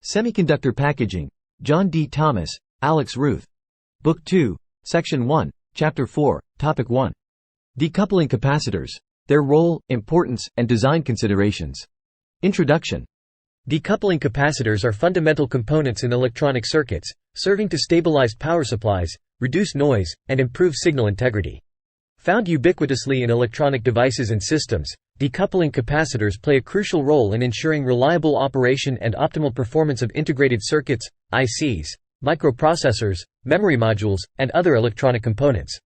Semiconductor Packaging. John D. Thomas, Alex Ruth. Book 2, Section 1, Chapter 4, Topic 1. Decoupling capacitors. Their role, importance, and design considerations. Introduction. Decoupling capacitors are fundamental components in electronic circuits, serving to stabilize power supplies, reduce noise, and improve signal integrity. Found ubiquitously in electronic devices and systems, decoupling capacitors play a crucial role in ensuring reliable operation and optimal performance of integrated circuits, ICs, microprocessors, memory modules, and other electronic components.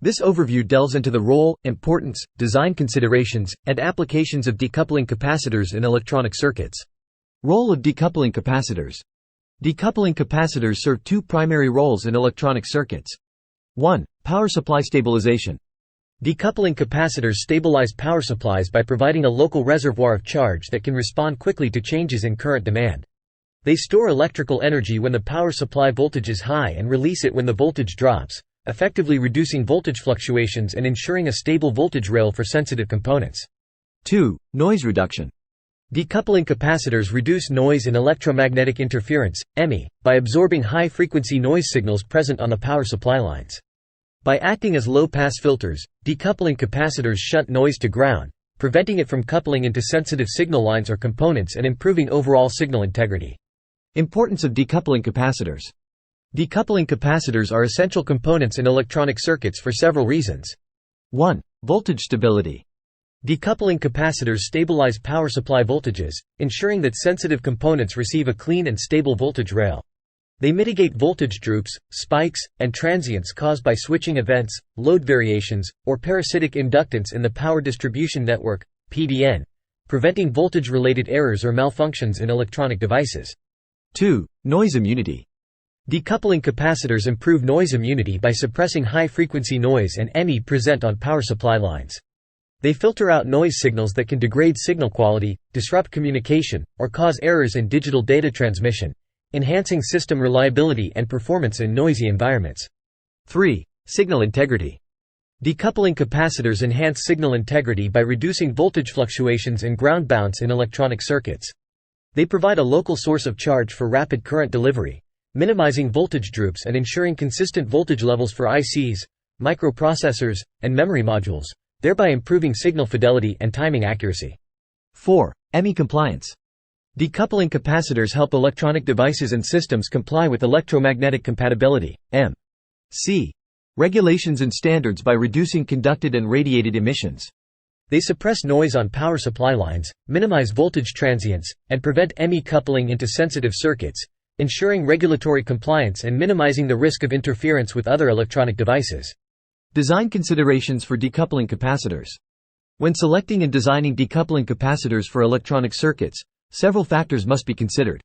This overview delves into the role, importance, design considerations, and applications of decoupling capacitors in electronic circuits. Role of decoupling capacitors. Decoupling capacitors serve two primary roles in electronic circuits. 1. Power supply stabilization. Decoupling capacitors stabilize power supplies by providing a local reservoir of charge that can respond quickly to changes in current demand. They store electrical energy when the power supply voltage is high and release it when the voltage drops, effectively reducing voltage fluctuations and ensuring a stable voltage rail for sensitive components. 2. Noise reduction. Decoupling capacitors reduce noise and electromagnetic interference, EMI, by absorbing high-frequency noise signals present on the power supply lines. By acting as low-pass filters, decoupling capacitors shunt noise to ground, preventing it from coupling into sensitive signal lines or components and improving overall signal integrity. Importance of decoupling capacitors. Decoupling capacitors are essential components in electronic circuits for several reasons. 1. Voltage stability. Decoupling capacitors stabilize power supply voltages, ensuring that sensitive components receive a clean and stable voltage rail. They mitigate voltage droops, spikes, and transients caused by switching events, load variations, or parasitic inductance in the power distribution network, PDN, preventing voltage-related errors or malfunctions in electronic devices. 2. Noise immunity. Decoupling capacitors improve noise immunity by suppressing high-frequency noise and EMI present on power supply lines. They filter out noise signals that can degrade signal quality, disrupt communication, or cause errors in digital data transmission, enhancing system reliability and performance in noisy environments. 3. Signal integrity. Decoupling capacitors enhance signal integrity by reducing voltage fluctuations and ground bounce in electronic circuits. They provide a local source of charge for rapid current delivery, minimizing voltage droops and ensuring consistent voltage levels for ICs, microprocessors, and memory modules, thereby improving signal fidelity and timing accuracy. 4. EMI compliance. Decoupling capacitors help electronic devices and systems comply with electromagnetic compatibility (EMC) regulations and standards by reducing conducted and radiated emissions. They suppress noise on power supply lines, minimize voltage transients, and prevent EMI coupling into sensitive circuits, ensuring regulatory compliance and minimizing the risk of interference with other electronic devices. Design considerations for decoupling capacitors. When selecting and designing decoupling capacitors for electronic circuits, several factors must be considered.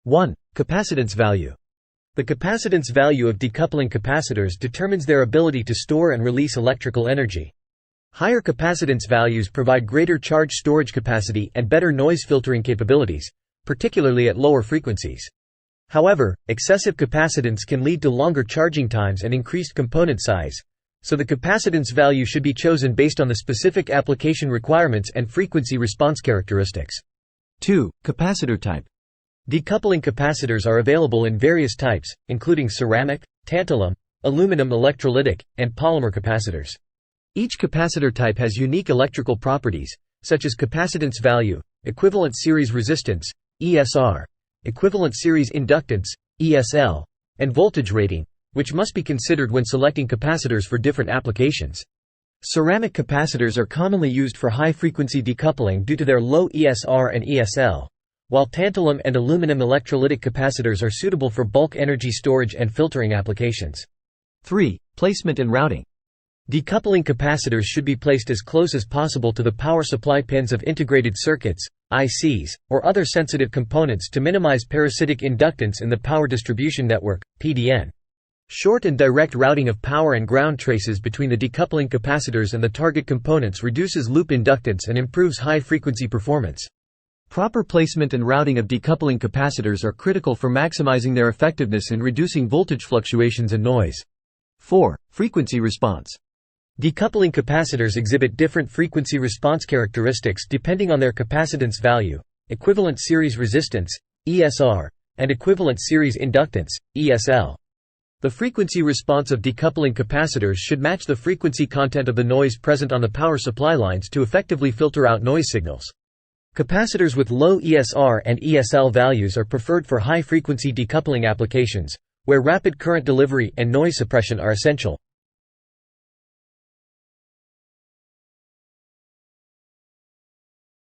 1. Capacitance value. The capacitance value of decoupling capacitors determines their ability to store and release electrical energy. Higher capacitance values provide greater charge storage capacity and better noise filtering capabilities, particularly at lower frequencies. However, excessive capacitance can lead to longer charging times and increased component size, so the capacitance value should be chosen based on the specific application requirements and frequency response characteristics. 2. Capacitor type. Decoupling capacitors are available in various types, including ceramic, tantalum, aluminum electrolytic, and polymer capacitors. Each capacitor type has unique electrical properties, such as capacitance value, equivalent series resistance, ESR, equivalent series inductance, ESL, and voltage rating, which must be considered when selecting capacitors for different applications. Ceramic capacitors are commonly used for high-frequency decoupling due to their low ESR and ESL, while tantalum and aluminum electrolytic capacitors are suitable for bulk energy storage and filtering applications. 3. Placement and routing. Decoupling capacitors should be placed as close as possible to the power supply pins of integrated circuits, ICs, or other sensitive components to minimize parasitic inductance in the power distribution network, PDN. Short and direct routing of power and ground traces between the decoupling capacitors and the target components reduces loop inductance and improves high-frequency performance. Proper placement and routing of decoupling capacitors are critical for maximizing their effectiveness in reducing voltage fluctuations and noise. 4. Frequency response. Decoupling capacitors exhibit different frequency response characteristics depending on their capacitance value, equivalent series resistance, ESR, and equivalent series inductance, ESL. The frequency response of decoupling capacitors should match the frequency content of the noise present on the power supply lines to effectively filter out noise signals. Capacitors with low ESR and ESL values are preferred for high-frequency decoupling applications, where rapid current delivery and noise suppression are essential.